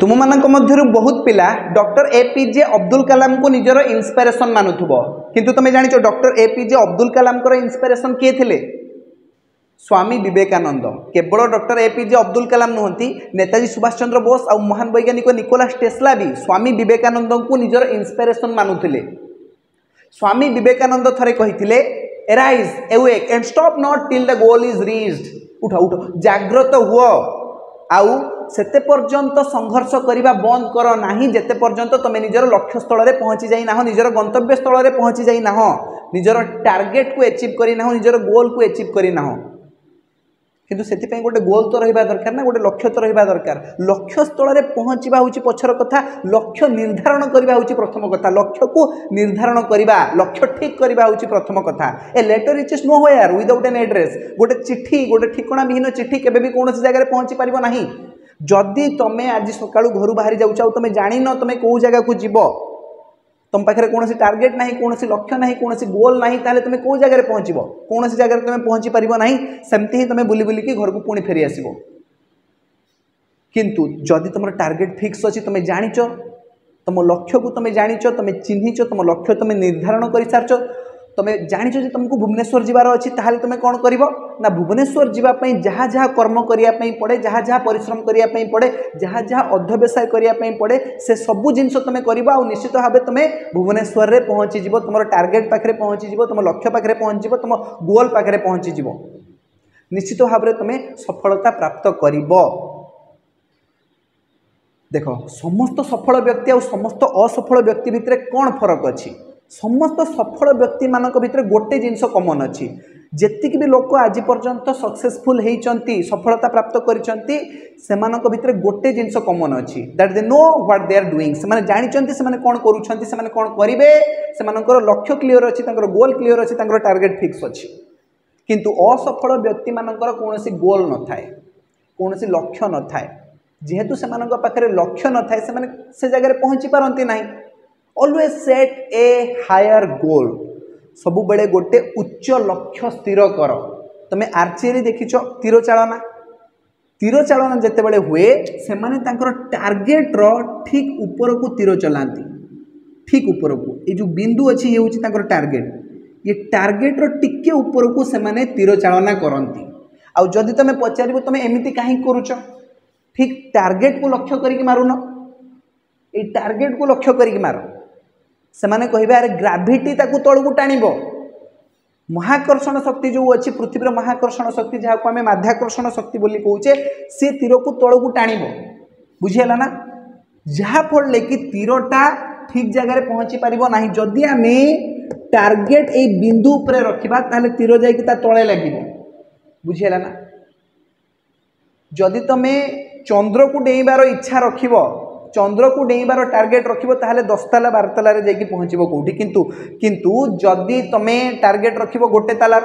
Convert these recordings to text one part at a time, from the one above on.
तुम मानक मध्यरु बहुत पिला डॉक्टर एपीजे अब्दुल कलाम को निजर इंस्पिरेशन मानुथुबो किंतु तुम जानिଛ डॉक्टर एपीजे अब्दुल कलाम को इंस्पिरेशन किए थिले स्वामी विवेकानंद। केवल डॉक्टर एपीजे अब्दुल कलाम नुहंती नेताजी सुभाष चंद्र बोस और महान वैज्ञानिक निकोलास टेस्ला भी स्वामी विवेकानंद को निजर इंस्पिरेशन मानुथिले। स्वामी विवेकानंद थरे कहिथिले arise awake and stop not till the goal is reached. उठ उठ जाग्रत हुओ आउ सेते पर्यंत संघर्ष करने बंद कर नाही जेते पर्यंत तुम निजर लक्ष्य स्थल में पहुँची जाई ना निजर गंतव्य स्थल में पहुँची जाई ना निजर टार्गेट को एचिव करी ना निजर गोल को एचिव करी ना किंतु से गोटे गोल तो रहा दरकार ना गोटे लक्ष्य तो रहा दरकार। लक्ष्य स्थल में पहुँचवा हूँ पछर कथा लक्ष्य निर्धारण करवा हूँ प्रथम कथा लक्ष्य को निर्धारण करवा लक्ष्य ठीक करवा हूँ प्रथम कथा। A letter reaches nowhere without an address गोटे चिट्ठी गोटे ठिकणा विहीन चिट्ठी केबे भी कौन जगह पहुँची पार ना। जदि तुम आज सका घर बाहरी जाऊँ तुम जान तुम कौ जगह को जीव तुम पाखे कौन टार्गेट ना कौन लक्ष्य ना कौन गोल ना ताले तुम कौ जगह पहुँच कौन जगह तुम पहुँची पार ना सेमती ही तुम बुली बुलिकी घर को पुणी फेरी आसब। किंतु जदि तुम टार्गेट फिक्स अच्छी तुम जानिच तुम लक्ष्य को तुम जानिच तुम चिन्हिच तुम लक्ष्य तुम निर्धारण कर सारच तुम जानिच जे तुमको भुवनेश्वर जीवार अच्छी ताहले तुम कौन कर ना भुवनेश्वर जीवाई जहाँ जहाँ कर्म करने पड़े जहाँ जहाँ परिश्रम करने पड़े जहाँ जहाँ अध्यवसाय करने पड़े से सबू जिन तुम कर निश्चित भाव तुम भुवनेश्वर में पहुँची जीव तुम टार्गेट पाखे पहुँची जीव तुम लक्ष्य पाखे पहुँची जीव तुम गोल पाखे पहुँची जीव निश्चित भाव में तुम सफलता प्राप्त कर। देख समस्त सफल व्यक्ति और समस्त असफल व्यक्ति भितर कौन फरक अच्छी समस्त सफल व्यक्ति मानक भितर गोटे जिनस कमन अच्छी जेतिक भी लोक आज पर्यंत सक्सेसफुल होती सफलता प्राप्त कर गोटे जिनस कमन अच्छी that they know what they are doing से जानते से कौन कौन करेंगे से लक्ष्य क्लीयर अच्छी गोल क्लीयर अच्छी टार्गेट फिक्स अच्छी। किंतु असफल व्यक्ति मानकर कौन गोल न थाए कौन लक्ष्य न थाए जेहेतु से पाखे लक्ष्य न थाए से जगह पहुँची पारती ना। ऑलवेज सेट ए हायर गोल सब बेले गोटे उच्च लक्ष्य स्थिर कर। तुम आर्चेरी देखिछ तीर चालना जिते बड़े हुए से टार्गेट रो ठीक ऊपर को तीर चलाती ठीक ऊपर को ये जो बिंदु अच्छी ये हूँ टार्गेट ये टार्गेट रो टिके ऊपर को से तीर चालना करती। आउ जदि तुम पचार तुम एमती कहीं करुच ठीक टार्गेट को लक्ष्य करके मारुन ये टार्गेट को लक्ष्य करके मार से कहे अरे ग्राविटी ताकू तल को टाण महाकर्षण शक्ति जो अच्छी पृथ्वी महाकर्षण शक्ति जहाँ को आम माध्याकर्षण शक्ति बोली कहे सी तीर को तल को टाण बुझीगला ना जहाँफल कि तीरटा ठीक जगह पहुँची पार ना जदि आम टार्गेट ए बिंदु पर रखा ताले तीर जा तले लगे बुझीगला ना। जदि तुम चंद्र को डेइबार इच्छा रखिब चंद्र को डेइबार टार्गेट रखिब ताहले 10 ताला 12 ताला रे जाइकी पहुँचब कौटी किंतु जदि तुम टार्गेट रखिब गोटे तालार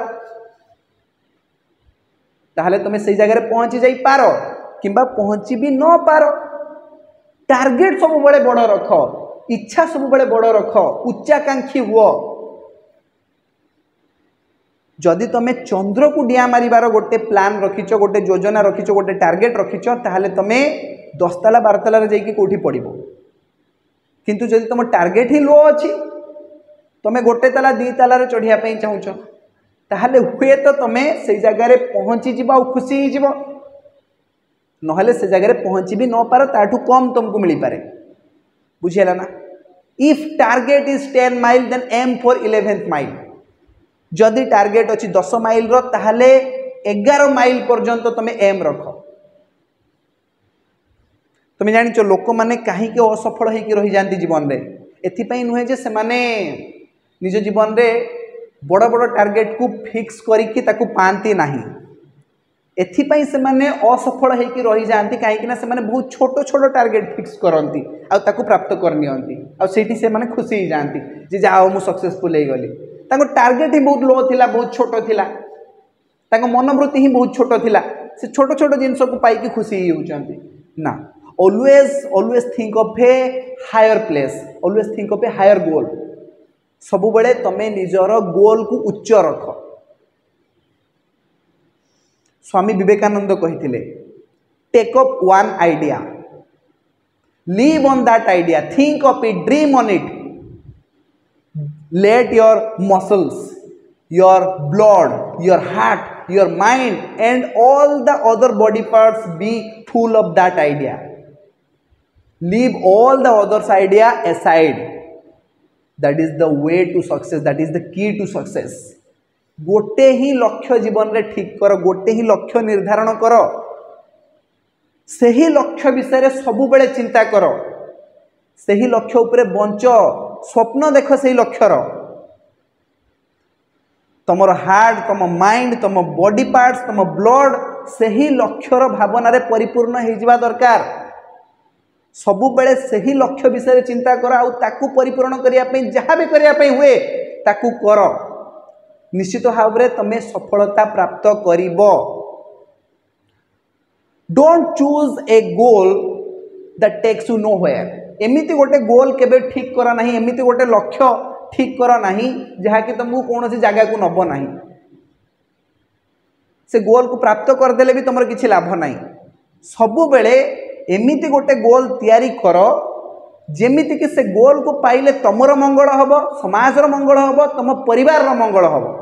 ताहले तुम से जगह पहुँची जाई पार किंबा पहुँची भी न पार। टार्गेट सब बड़े बड़ रख इच्छा सब बड़े बड़ रख उच्चाकांक्षी हुआ। जदि तुम चंद्र को डिया मारिबार गोटे प्लान रखिच गोटे योजना रखिच गोटे टार्गेट रखिच ताहले तुम 10 ताला 12 ताला रे जाइकी कोठी पड़िबो। किंतु जदि तुम टार्गेट ही लो अच्छी तुम गोटे ताला 2 ताला रे चढ़िया पई चाहूच ताहले हुए तो तुम से जगह पहुँची जीव और खुशी ही जीव नहले से जगह पहुँची भी न पार ताठू कम तुमको मिल पारे बुझीगला ना। If target is 10 mile then aim for 11th mile जदि टार्गेट अच्छी 10 माइल रो ताहले 11 माइल पर्यंत तुम एम रख। तुम जानिच लोक मैंने कहीं असफल होकर रही जाती जीवन में एथिपाई नुहे जे से निज जीवन में बड़ बड़ टार्गेट को फिक्स करके पाती ना एथिपाई से असफल होकर रही जाती कहीं से बहुत छोट छोट टार्गेट फिक्स करती आउ प्राप्त करनी आठी से खुशी ही जाती जे जाओ मु सक्सेसफुल हो गली टार्गेट ही बहुत लो थिला बहुत छोट थिला मनोवृत्ति ही बहुत छोट थिला से छोट छोट जिनस को पाई खुशी ही होती ना। Always think of a higher place always think of a higher goal सब बेले तुम निजर गोल को उच्च रख। स्वामी विवेकानंद कही take up one idea Live on that idea, think of it, dream on it. Let your muscles, your blood, your heart, your mind, and all the other body parts be full of that idea. Leave all the others idea aside. That is the way to success, that is the key to success. गोटे ही लक्ष्य जीवन रे ठीक कर, गोटे ही लक्ष्य निर्धारण कर, से ही लक्ष्य विषय सबु बेले चिंता कर, से ही लक्ष्य उपरे बंच, स्वप्न देख से लक्ष्यर। तुम हार्ट, तुम माइंड, तुम बॉडी पार्ट्स, तुम ब्लड से ही लक्ष्यर भावना रे परिपूर्ण हो जावा दरकार। सबु बेले से ही लक्ष्य विषय चिंता कर, आउ ताकू परिपूर्ण करिया पे जहाँ भी करिया पे हुए ताकू कर, निश्चित भाव में तुम सफलता प्राप्त करिबो। Don't choose a goal that takes you nowhere. एमिति गोटे गोल केबे ठीक करा नहीं, एमिति गोटे लक्ष्य ठीक करा नहीं जहाँकि तुमको कौन सी जगह को नब नहीं। से गोल को प्राप्त करदेले भी तुम किसी लाभ नहीं। सबु बेले एमिति गोटे गोल तैयारी कर जेमिति कि से गोल को पाइले तुमर मंगल हम, समाजर मंगल हम, तुम परिवार मंगल हम।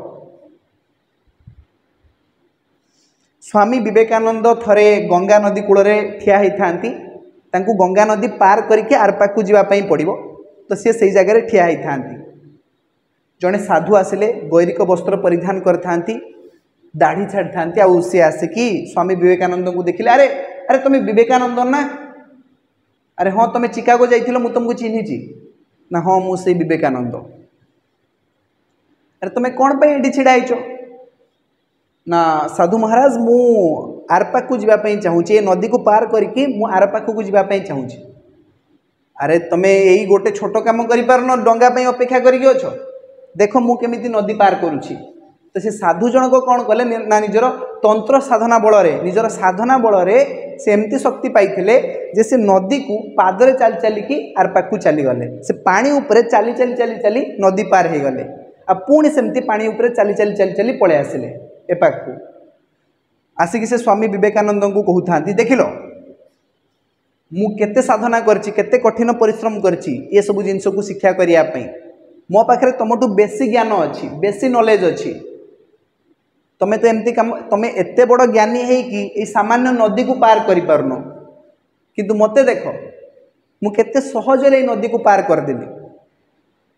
स्वामी विवेकानंद थरे गंगा नदी कूल ठिया होती, गंगा नदी पार करके आर पाक जावाई पड़ो, तो सी से जगह ठिया होती। जड़े साधु आसिले गैरिक वस्त्र परिधान करथांती, दाढ़ी छाड़ी था, आउ सी आसिकी स्वामी विवेकानंद को देखिले, अरे अरे तुम विवेकानंद ना? अरे हाँ तुम चिकागो जाइथिलो, मु तुमको चिन्हिची ना? हाँ मुझे विवेकानंद। अरे तुम कौन पे ये छिड़ा होच ना? साधु महाराज मु आर पाक को जावाई चाहूँगी, नदी को पार करके मु आर पाक को जावाई चाहूँगी। अरे तुम यही गोटे छोट काम कर डंगा अपेक्षा करके अछ, देख मु केमिति नदी पार करुछि। तो से साधु जनक कौन कले ना निजर तंत्र साधना बल रे, निजर साधना बल रे से एमती शक्ति पाइथिले जे से नदी को पादरे चली चलिकी आर पाक को चली गले। से पानी ऊपर चली चली चली चली नदी पार हो गले, आ पुणी सेमती पानी ऊपर चली चली चली चली पळे आसिले ए पाक को। आसिकी से स्वामी विवेकानंद को कहउथांती, देखिलो मु केते साधना करछि, केते कठिन परिश्रम करछि ये सब जिनस को शिक्षा करिया पई। मो पाखरे तुमठू बेसी ज्ञान अच्छी, बेसी नॉलेज अच्छी। तुम तो एमती काम, तुम एते बड़ ज्ञानी है कि सामान्य नदी को पार करि पारनो, किंतु मते देख मु केते सहज रे नदी को पार कर देली,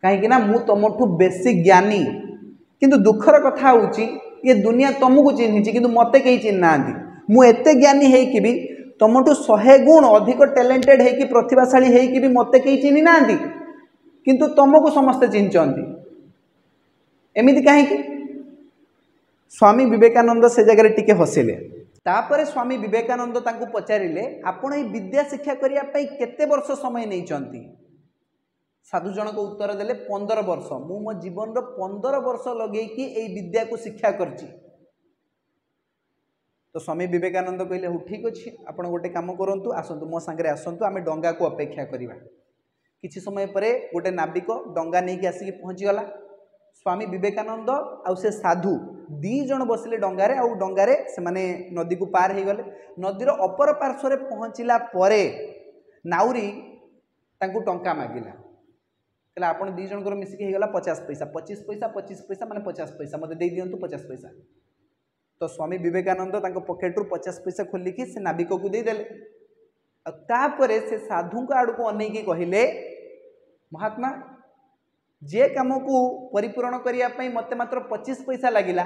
कहीं ना मु तुमठू बेसी ज्ञानी। किंतु दुखर कथा होची ये दुनिया तुमको चिन्हिची किंतु मते कहीं चिन्ह नांती। मु एते ज्ञानी है कि भी तुमठू 100 गुण अधिक टैलेंटेड है कि प्रतिभाशाली है कि भी मते कहीं चिन्ह नांती, किंतु तुमको समस्ते चिन्हचंती। एमिति कहीं? स्वामी विवेकानंद से जगह टिके हसिले। तापरे स्वामी विवेकानंद तांको पचारिले, आपण ए विद्या शिक्षा करिया पई केते वर्ष समय नैचंती? साधु जनक उत्तर देले 15 वर्ष। मु मो जीवन रो 15 वर्ष लगे कि ए विद्या को शिक्षा करची। तो स्वामी विवेकानंद कहले, हो ठीक अछि, आपण गोटे काम करंतु, आसंतु मो संगे आसंतु, आमे डंगा को अपेक्षा करिबा। किछि समय परे गोटे नाविक डंगा नहीं कि आसिक पहुँची गला। स्वामी विवेकानंद आउ से साधु दी जन बसिले डंगारे, आउ डंगारे से माने नदी को पार हो गले। नदीर अपर पार्श्व रे पहुँचला परे नाउरी तांको टंका मागिला, कहला आपण दी जन को मिसिक हो गला 50 पैसा, 25 पैसा 25 पैसा माने 50 पैसा मते दे दियंतु 50 पैसा। तो स्वामी विवेकानंद तांको पॉकेट रु 50 पैसा खोलिकी से नाविक को दे देले। तापरे से साधु आड़ को अनेकी कहले, महात्मा जे काम को परिपूर्ण करने मत मात्र 25 पैसा लगिला,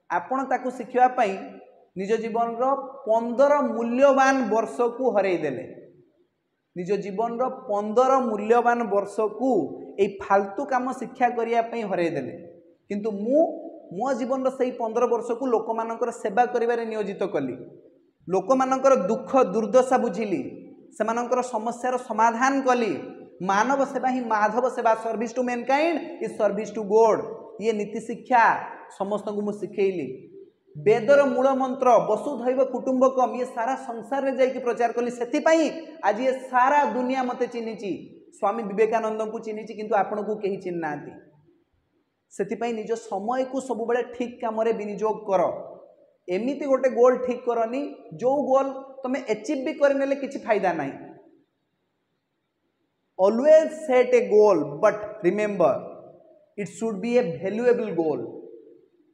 आपण ताकू शिखिया निज जीवन रो 15 मूल्यवान वर्ष को हरई देले। निज जीवन रो 15 मूल्यवान वर्ष को ए फालतू काम शिक्षा करने हरई देले। किंतु मो जीवन रो सही 15 वर्ष को लोक मानकर सेवा करिबारे नियोजित कली। लोक मानकर दुख दुर्दशा बुझिली, सेमानकर समस्यार समाधान कली। मानव सेवा ही माधव सेवा, service to mankind is service to God. ये नीति शिक्षा समस्त को मुझे शिखेली। वेदर मूल मंत्र वसुधैव कुटुंबकम ये सारा संसार में जाइए प्रचार कली। से आज ये सारा दुनिया मते चिन्हिची, स्वामी विवेकानंद को चिन्हिची, किंतु आपण को कहीं चिन्ह नांती। से निज समय को सब बेले ठीक काम रे विनियोग कर। एमिति गोटे गोल ठीक करनी जो गोल तुम एचिव भी करने किसी फायदा नहीं। always set a goal, but remember, it should be a valuable goal,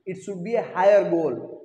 it should be a higher goal.